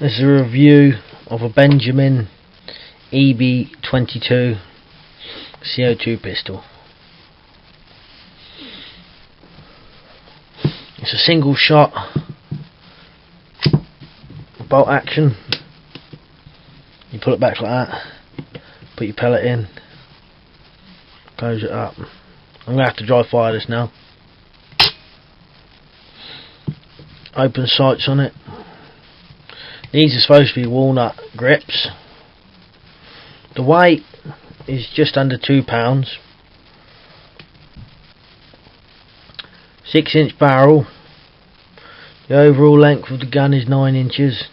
This is a review of a Benjamin eb22 CO2 pistol. It's a single shot bolt action. You pull it back like that, put your pellet in, close it up. I'm going to have to dry fire this now. Open sights on it. These are supposed to be walnut grips. The weight is just under 2 pounds. 6-inch barrel. The overall length of the gun is 9 inches.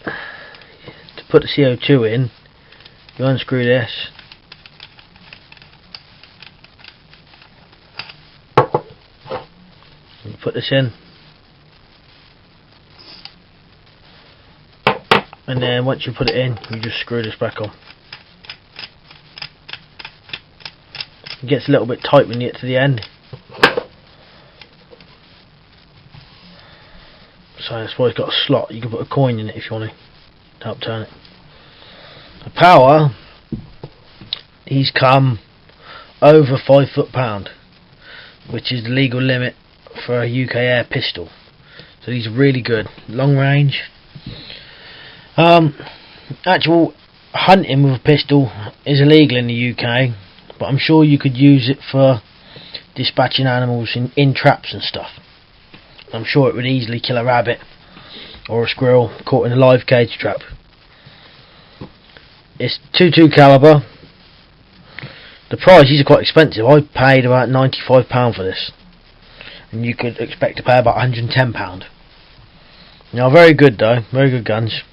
To put the CO2 in, you unscrew this. You put this in. And then once you put it in, you just screw this back on. It gets a little bit tight when you get to the end. So that's why it's got a slot. You can put a coin in it if you want to help turn it. The power, these come over 5 foot-pound, which is the legal limit for a UK air pistol. So these are really good, long range. Actual hunting with a pistol is illegal in the UK, but I'm sure you could use it for dispatching animals in traps and stuff. I'm sure it would easily kill a rabbit or a squirrel caught in a live cage trap. It's .22 caliber. The prices are quite expensive. I paid about £95 for this, and you could expect to pay about £110. Now, very good though, very good guns.